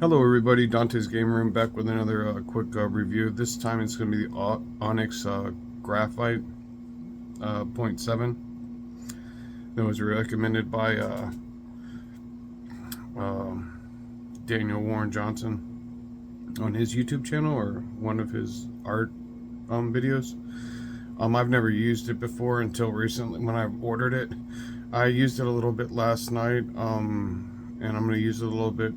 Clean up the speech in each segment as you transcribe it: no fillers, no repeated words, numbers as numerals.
Hello everybody, Dante's Game Room back with another quick review. This time it's going to be the Onyx Graphite point .7 that was recommended by Daniel Warren Johnson on his YouTube channel, or one of his art videos. I've never used it before until recently when I ordered it. I used it a little bit last night, and I'm going to use it a little bit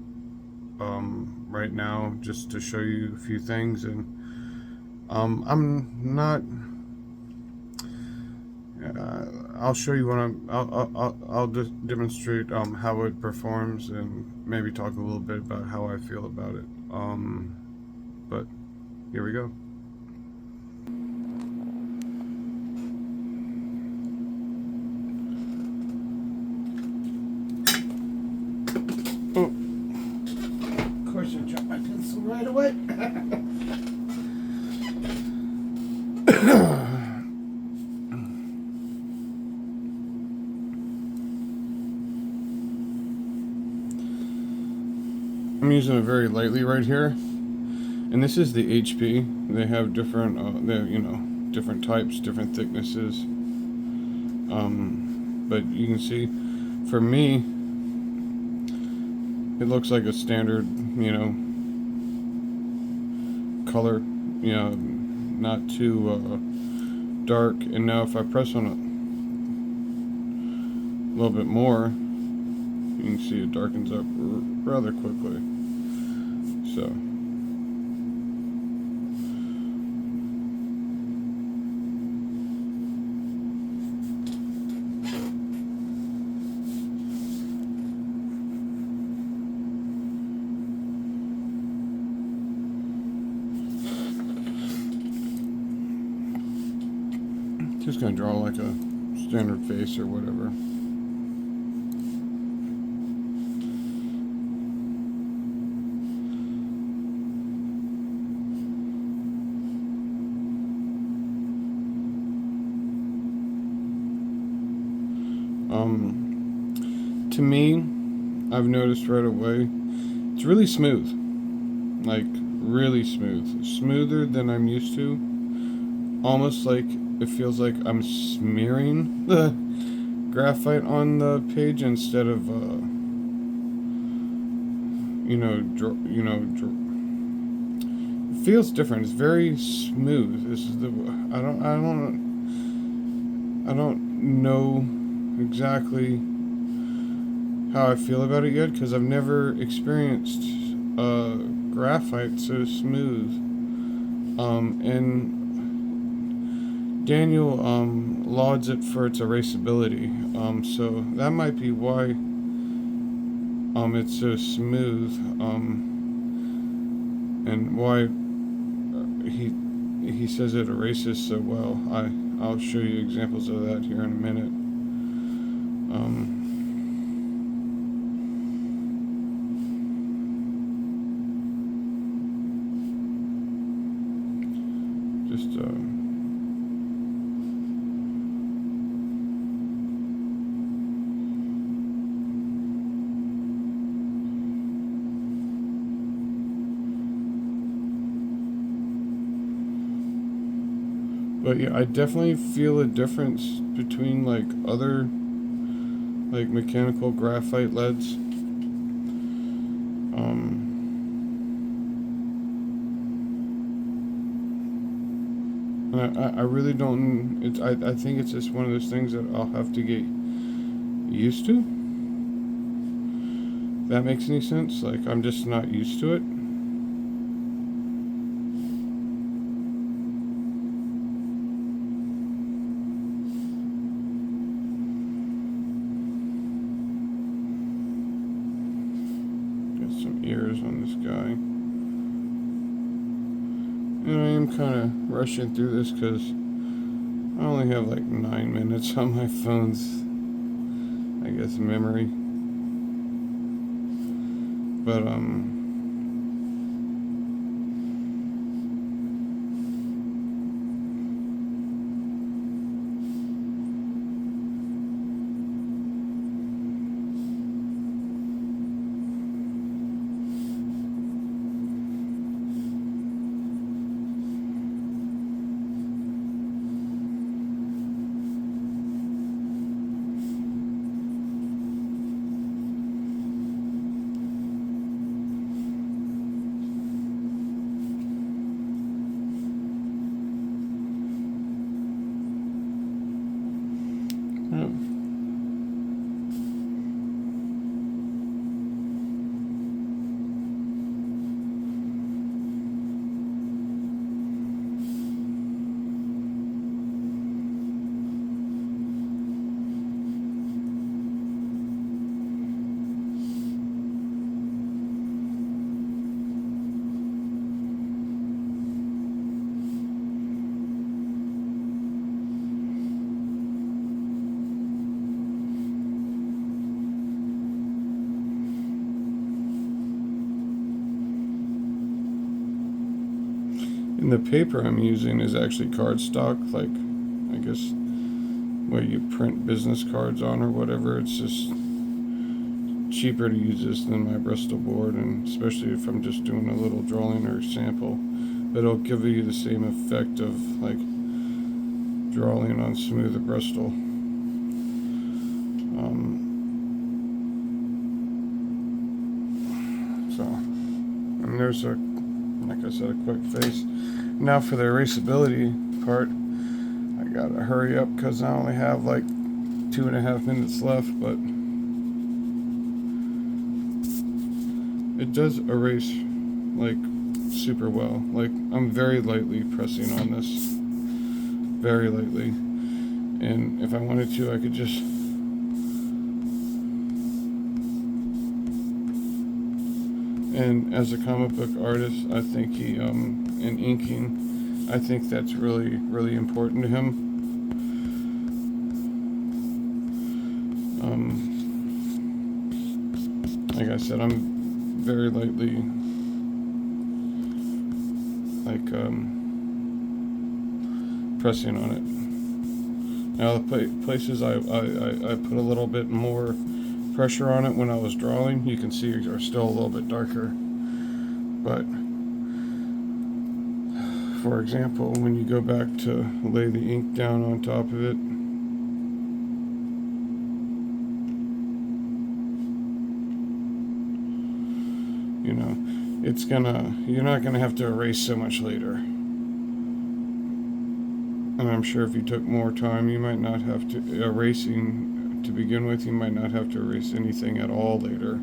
right now just to show you a few things. And I'm not I'll show you what I'll just demonstrate how it performs, and maybe talk a little bit about how I feel about it. But here we go. Oh, of course I dropped my pencil right away. I'm using it very lightly right here, and this is the HP. They have different, different types, different thicknesses. But you can see, for me, it looks like a standard, color, not too dark. And now if I press on it a little bit more, you can see it darkens up rather quickly. So just gonna draw like a standard face or whatever. To me, I've noticed right away, it's really smooth. Like, really smooth. Smoother than I'm used to. Almost like it feels like I'm smearing the graphite on the page instead of, it feels different. It's very smooth. This is the, I don't know exactly how I feel about it yet, because I've never experienced graphite so smooth. And Daniel lauds it for its erasability, so that might be why it's so smooth, and why he says it erases so well. I'll show you examples of that here in a minute. But yeah, I definitely feel a difference between like other like mechanical graphite leads. And I really don't. I think it's just one of those things that I'll have to get used to. If that makes any sense? Like, I'm just not used to it. Some ears on this guy, and I am kind of rushing through this because I only have like 9 minutes on my phone's, I guess, memory. But And the paper I'm using is actually cardstock, like, I guess, what you print business cards on or whatever. It's just cheaper to use this than my Bristol board, and especially if I'm just doing a little drawing or sample. But it'll give you the same effect of, like, drawing on smoother Bristol. And there's a, like I said, a quick face. Now for the erasability part, I gotta hurry up because I only have like 2.5 minutes left, but it does erase like super well. Like, I'm very lightly pressing on this, very lightly, and if I wanted to, I could just and as a comic book artist, I think he in inking, I think that's really, really important to him. Like I said, I'm very lightly, like, pressing on it. Now the places I put a little bit more pressure on it when I was drawing, you can see are still a little bit darker. But for example, when you go back to lay the ink down on top of it, you know, you're not gonna have to erase so much later. And I'm sure if you took more time, you might not have to erasing to begin with. You might not have to erase anything at all later.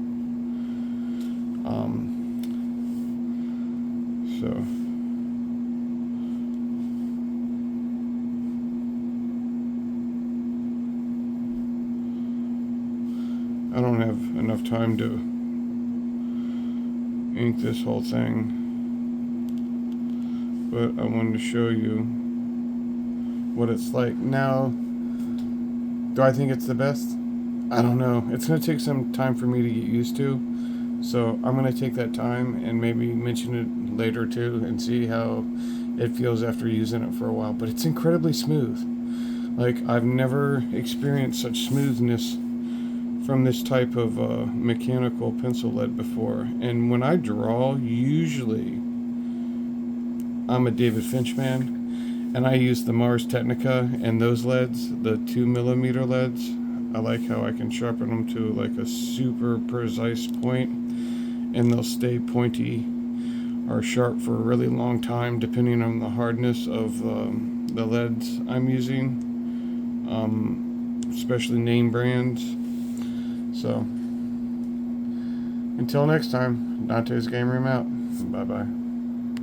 So I don't have enough time to ink this whole thing, but I wanted to show you what it's like. Now, do I think it's the best? I don't know. It's going to take some time for me to get used to, so I'm going to take that time and maybe mention it later too and see how it feels after using it for a while. But it's incredibly smooth. Like, I've never experienced such smoothness from this type of mechanical pencil lead before. And when I draw, usually I'm a David Finch man, and I use the Mars Technica, and those leads, the 2mm leads, I like how I can sharpen them to like a super precise point, and they'll stay pointy or sharp for a really long time depending on the hardness of the leads I'm using, especially name brands. So until next time, Dante's Game Room out. Bye bye.